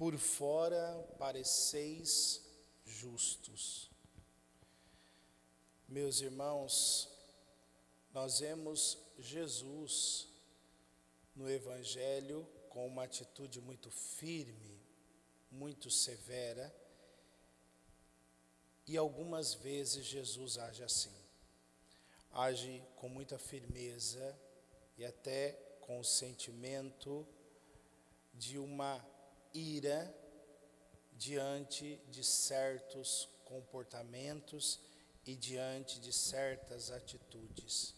por fora pareceis justos. Meus irmãos, nós vemos Jesus no Evangelho com uma atitude muito firme, muito severa, e algumas vezes Jesus age assim. Age com muita firmeza e até com o sentimento de uma ira diante de certos comportamentos e diante de certas atitudes.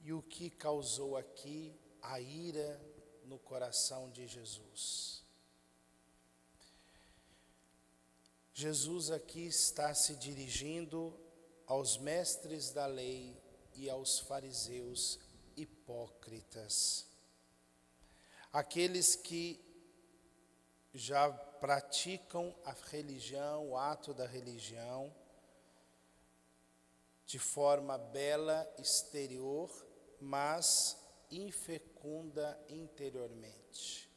E o que causou aqui a ira no coração de Jesus? Jesus aqui está se dirigindo aos mestres da lei e aos fariseus hipócritas. Aqueles que já praticam a religião, o ato da religião, de forma bela exterior, mas infecunda interiormente.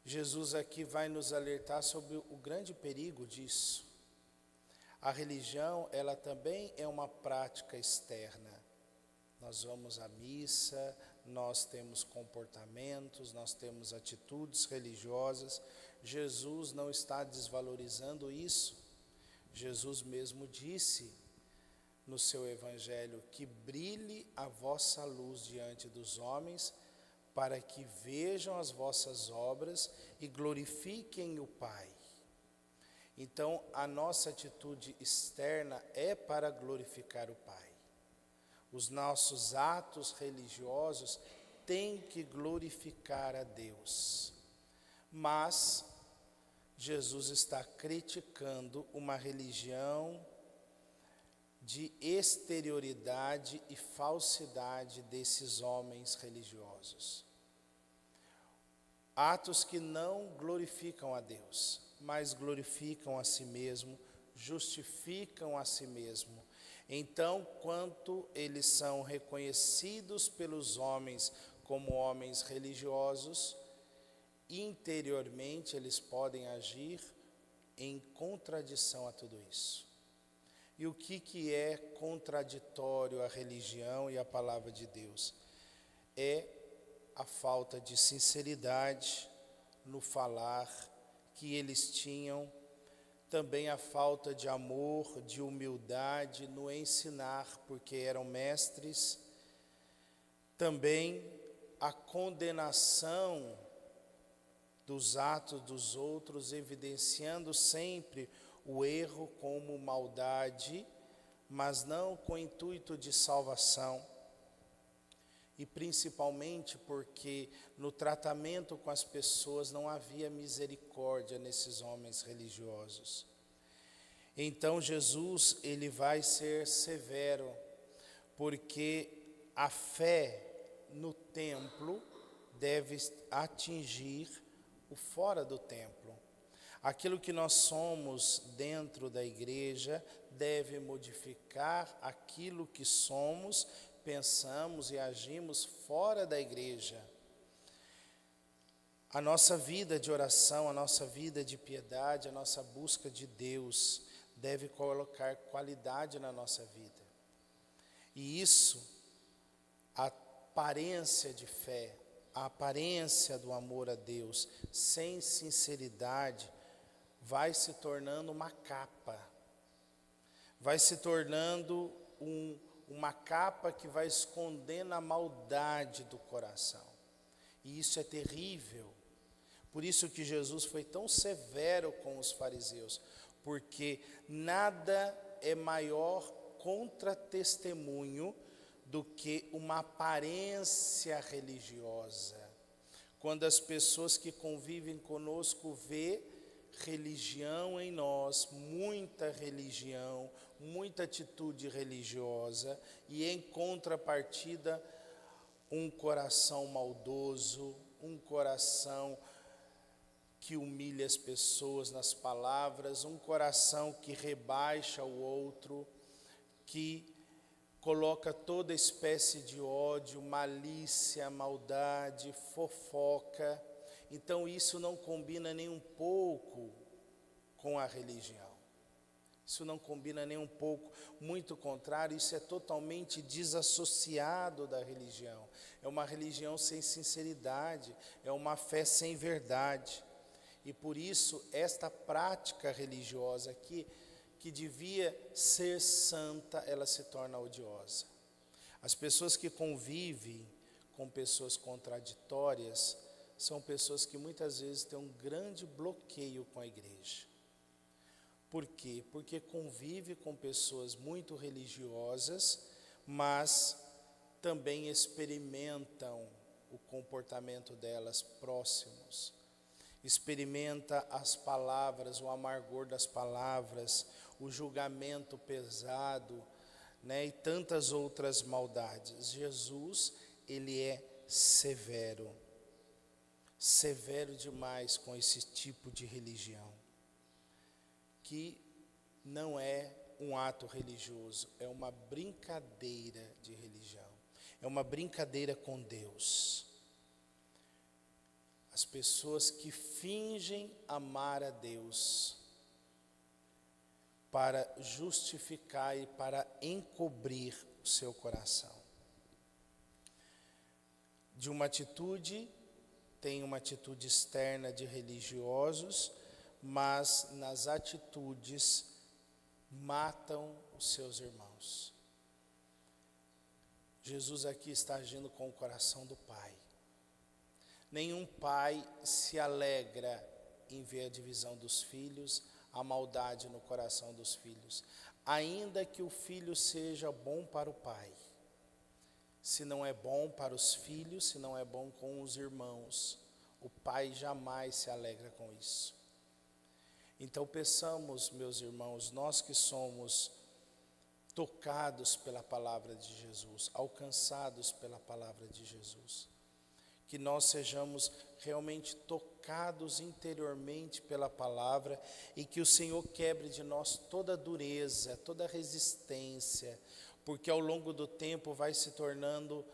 Jesus aqui vai nos alertar sobre o grande perigo disso. A religião, ela também é uma prática externa. Nós vamos à missa, nós temos comportamentos, nós temos atitudes religiosas. Jesus não está desvalorizando isso. Jesus mesmo disse no seu Evangelho que brilhe a vossa luz diante dos homens, para que vejam as vossas obras e glorifiquem o Pai. Então, a nossa atitude externa é para glorificar o Pai. Os nossos atos religiosos têm que glorificar a Deus. Mas Jesus está criticando uma religião de exterioridade e falsidade desses homens religiosos. Atos que não glorificam a Deus, mas glorificam a si mesmo, justificam a si mesmo. Então, quanto eles são reconhecidos pelos homens como homens religiosos, interiormente eles podem agir em contradição a tudo isso. E o que é contraditório à religião e à palavra de Deus? É a falta de sinceridade no falar que eles tinham, também a falta de amor, de humildade no ensinar, porque eram mestres, também a condenação dos atos dos outros, evidenciando sempre o erro como maldade, mas não com intuito de salvação. E principalmente porque no tratamento com as pessoas não havia misericórdia nesses homens religiosos. Então Jesus, ele vai ser severo, porque a fé no templo deve atingir o fora do templo. Aquilo que nós somos dentro da igreja deve modificar aquilo que somos, pensamos e agimos fora da igreja. A nossa vida de oração, a nossa vida de piedade, a nossa busca de Deus deve colocar qualidade na nossa vida. E isso, a aparência de fé, a aparência do amor a Deus, sem sinceridade, vai se tornando uma capa, vai se tornando uma capa que vai escondendo a maldade do coração. E isso é terrível. Por isso que Jesus foi tão severo com os fariseus, porque nada é maior contra-testemunho do que uma aparência religiosa. Quando as pessoas que convivem conosco vê religião em nós, muita religião, muita atitude religiosa, e em contrapartida um coração maldoso, um coração que humilha as pessoas nas palavras, um coração que rebaixa o outro, que coloca toda espécie de ódio, malícia, maldade, fofoca. Então isso não combina nem um pouco com a religião. Isso não combina nem um pouco, muito contrário, isso é totalmente desassociado da religião. É uma religião sem sinceridade, é uma fé sem verdade. E por isso, esta prática religiosa aqui, que devia ser santa, ela se torna odiosa. As pessoas que convivem com pessoas contraditórias, são pessoas que muitas vezes têm um grande bloqueio com a igreja. Por quê? Porque convive com pessoas muito religiosas, mas também experimentam o comportamento delas próximos. Experimenta as palavras, o amargor das palavras, o julgamento pesado, né, e tantas outras maldades. Jesus, ele é severo. Severo demais com esse tipo de religião, que não é um ato religioso, é uma brincadeira de religião, é uma brincadeira com Deus. As pessoas que fingem amar a Deus para justificar e para encobrir o seu coração. De uma atitude, tem uma atitude externa de religiosos, mas nas atitudes matam os seus irmãos. Jesus aqui está agindo com o coração do Pai. Nenhum pai se alegra em ver a divisão dos filhos, a maldade no coração dos filhos, ainda que o filho seja bom para o pai. Se não é bom para os filhos, se não é bom com os irmãos, o pai jamais se alegra com isso. Então peçamos, meus irmãos, nós que somos tocados pela palavra de Jesus, alcançados pela palavra de Jesus, que nós sejamos realmente tocados interiormente pela palavra e que o Senhor quebre de nós toda dureza, toda resistência, porque ao longo do tempo vai se tornando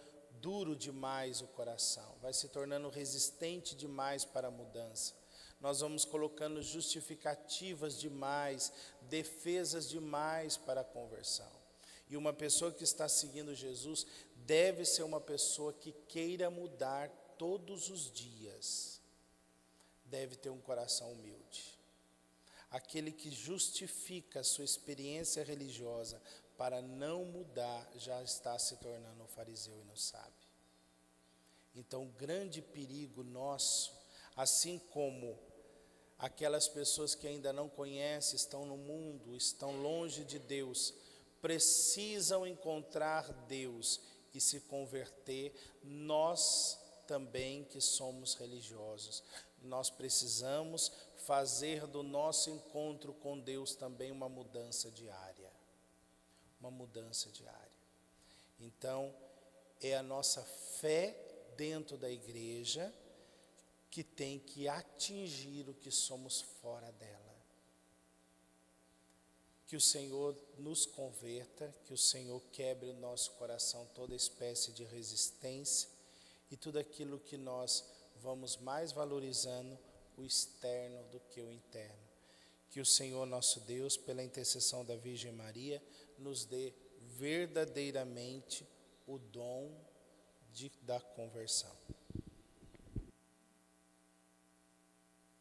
duro demais o coração, vai se tornando resistente demais para a mudança. Nós vamos colocando justificativas demais, defesas demais para a conversão. E uma pessoa que está seguindo Jesus deve ser uma pessoa que queira mudar todos os dias. Deve ter um coração humilde. Aquele que justifica a sua experiência religiosa para não mudar, já está se tornando um fariseu e não sabe. Então, o grande perigo nosso, assim como aquelas pessoas que ainda não conhecem, estão no mundo, estão longe de Deus, precisam encontrar Deus e se converter. Nós também que somos religiosos, nós precisamos fazer do nosso encontro com Deus também uma mudança diária. Uma mudança diária. Então, é a nossa fé dentro da igreja que tem que atingir o que somos fora dela. Que o Senhor nos converta, que o Senhor quebre o nosso coração toda espécie de resistência e tudo aquilo que nós vamos mais valorizando, o externo do que o interno. Que o Senhor nosso Deus, pela intercessão da Virgem Maria, nos dê verdadeiramente o dom da conversão.